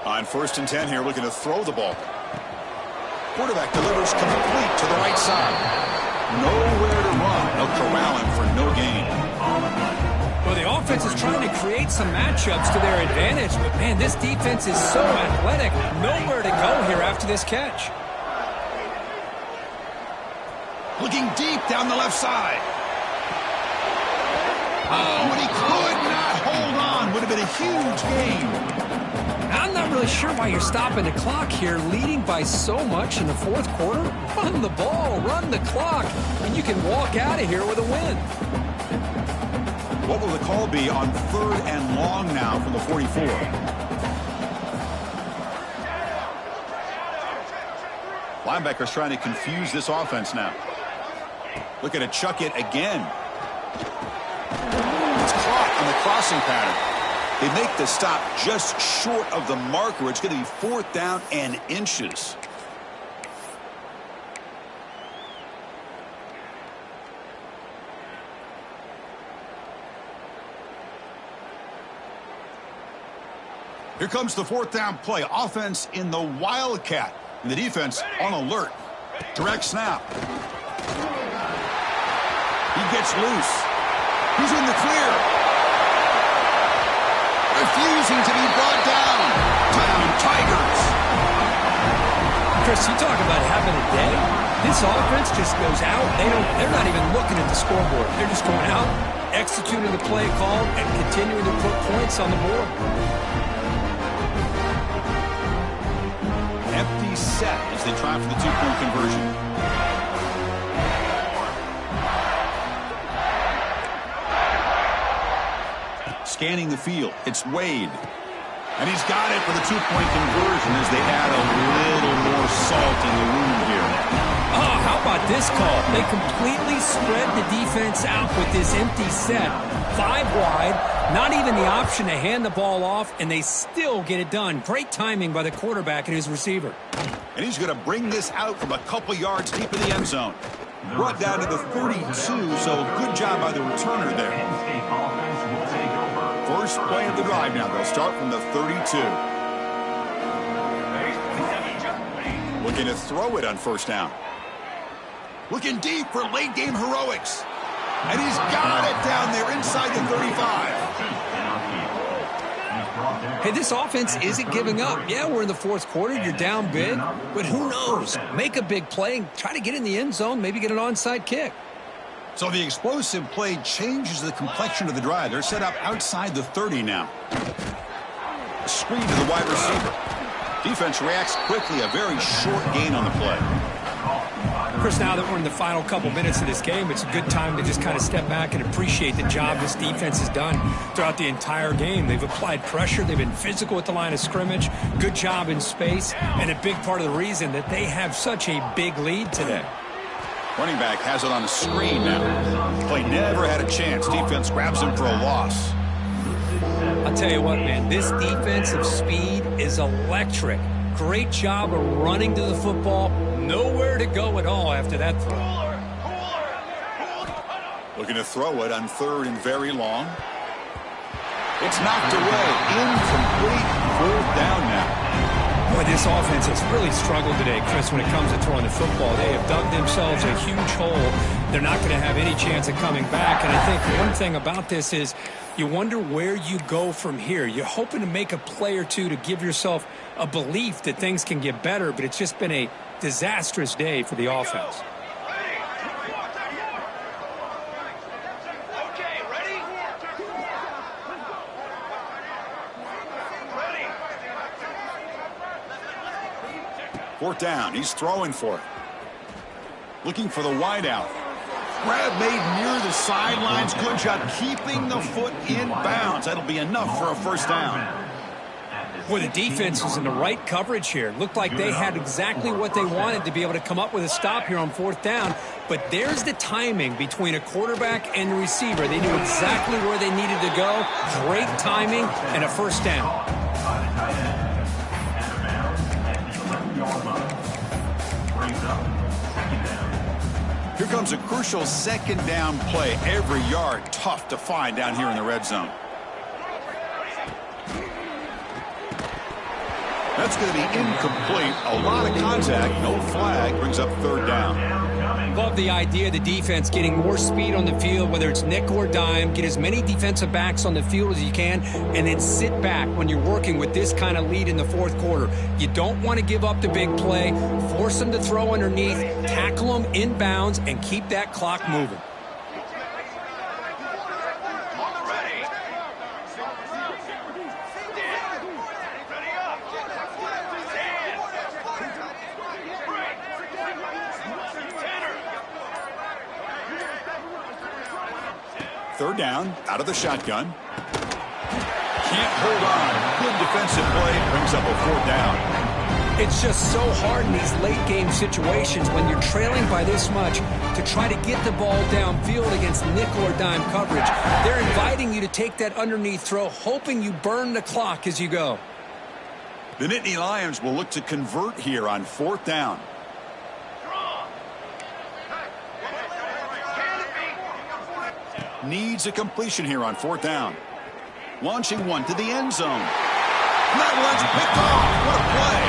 On 1st and 10 here, looking to throw the ball. Quarterback delivers complete to the right side. Nowhere to run. They'll corral him for no gain. Well, the offense is trying to create some matchups to their advantage, but, man, this defense is so athletic. Nowhere to go here after this catch. Looking deep down the left side. Oh, and he could not hold on. Would have been a huge gain. I'm not really sure why you're stopping the clock here, leading by so much in the fourth quarter. Run the ball, run the clock, and you can walk out of here with a win. What will the call be on 3rd and long now from the 44? Linebackers trying to confuse this offense now. Looking to chuck it again. It's caught on the crossing pattern. They make the stop just short of the marker. It's going to be 4th down and inches. Here comes the 4th down play. Offense in the Wildcat. And the defense on alert. Direct snap. He gets loose. He's in the clear. Refusing to be brought down. Touchdown, Tigers. Chris, you talk about having a day. This offense just goes out. They're not even looking at the scoreboard. They're just going out, executing the play call, and continuing to put points on the board. Empty set as they try for the 2-point conversion. Scanning the field. It's Wade. And he's got it for the 2-point conversion as they add a little more salt in the wound here. Oh, how about this call? They completely spread the defense out with this empty set. 5 wide, not even the option to hand the ball off, and they still get it done. Great timing by the quarterback and his receiver. And he's going to bring this out from a couple yards deep in the end zone. Brought down to the 32, so good job by the returner there. First play of the drive now. They'll start from the 32. Looking to throw it on 1st down. Looking deep for late game heroics. And he's got it down there inside the 35. Hey, this offense isn't giving up. Yeah, we're in the 4th quarter. You're down big. But who knows? Make a big play and try to get in the end zone, maybe get an onside kick. So the explosive play changes the complexion of the drive. They're set up outside the 30 now. A screen to the wide receiver. Defense reacts quickly. A very short gain on the play. Chris, now that we're in the final couple minutes of this game, it's a good time to just kind of step back and appreciate the job this defense has done throughout the entire game. They've applied pressure. They've been physical at the line of scrimmage. Good job in space. And a big part of the reason that they have such a big lead today. Running back has it on a screen now. Play never had a chance. Defense grabs him for a loss. I'll tell you what, man, this defensive speed is electric. Great job of running to the football. Nowhere to go at all after that throw. Looking to throw it on 3rd and very long. It's knocked away. Incomplete. 4th down now. Boy, this offense has really struggled today, Chris, when it comes to throwing the football. They have dug themselves a huge hole. They're not going to have any chance of coming back. And I think one thing about this is you wonder where you go from here. You're hoping to make a play or two to give yourself a belief that things can get better, but it's just been a disastrous day for the offense. Fourth down. He's throwing for it. Looking for the wideout. Grab made near the sidelines. Good job keeping the foot in bounds. That'll be enough for a first down. Boy, the defense was in the right coverage here. Looked like they had exactly what they wanted to be able to come up with a stop here on 4th down. But there's the timing between a quarterback and the receiver. They knew exactly where they needed to go. Great timing and a first down. becomes a crucial second down play. Every yard tough to find down here in the red zone. That's going to be incomplete. A lot of contact. No flag. Brings up third down. Love the idea of the defense getting more speed on the field, whether it's nickel or dime. Get as many defensive backs on the field as you can, and then sit back when you're working with this kind of lead in the fourth quarter. You don't want to give up the big play. Force them to throw underneath, tackle them inbounds, and keep that clock moving. Third down, out of the shotgun. Can't hold on. Good defensive play. Brings up a fourth down. It's just so hard in these late game situations when you're trailing by this much to try to get the ball downfield against nickel or dime coverage. They're inviting you to take that underneath throw, hoping you burn the clock as you go. The Nittany Lions will look to convert here on fourth down. Needs a completion here on fourth down. Launching one to the end zone. That one's picked off. What a play.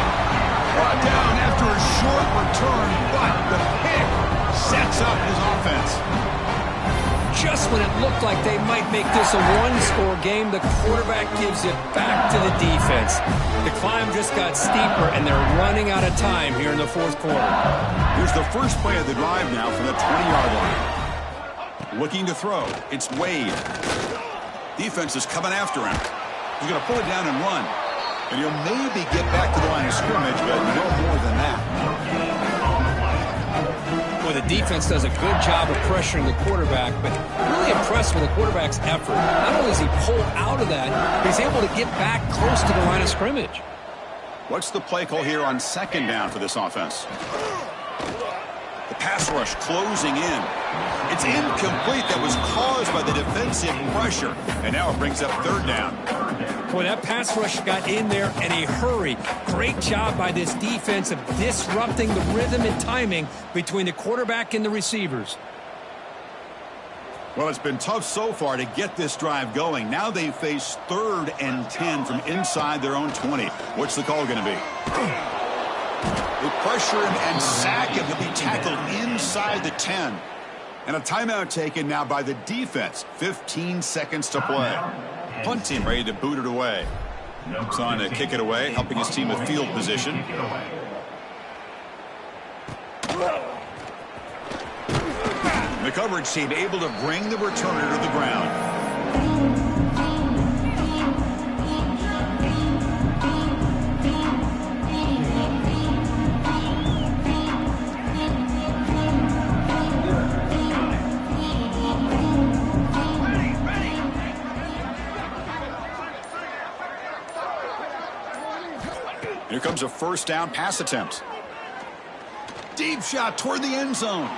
Brought down after a short return, but the pick sets up his offense. Just when it looked like they might make this a one-score game, the quarterback gives it back to the defense. The climb just got steeper, and they're running out of time here in the fourth quarter. Here's the first play of the drive now from the 20-yard line. Looking to throw. It's Wade. Defense is coming after him. He's going to pull it down and run. And he'll maybe get back to the line of scrimmage, but no more than that. Well, the defense does a good job of pressuring the quarterback, but really impressed with the quarterback's effort. Not only does he pull out of that, but he's able to get back close to the line of scrimmage. What's the play call here on second down for this offense? The pass rush closing in. It's incomplete. That was caused by the defensive pressure. And now it brings up third down. Boy, that pass rush got in there in a hurry. Great job by this defense of disrupting the rhythm and timing between the quarterback and the receivers. Well, it's been tough so far to get this drive going. Now they face 3rd and 10 from inside their own 20. What's the call going to be? They pressure him and sack him. He'll be tackled inside the 10. And a timeout taken now by the defense. 15 seconds to play. Punt team ready to boot it away. He's on to kick it away, helping his team with field position. The coverage team able to bring the returner to the ground. Here comes a first down pass attempt. Deep shot toward the end zone.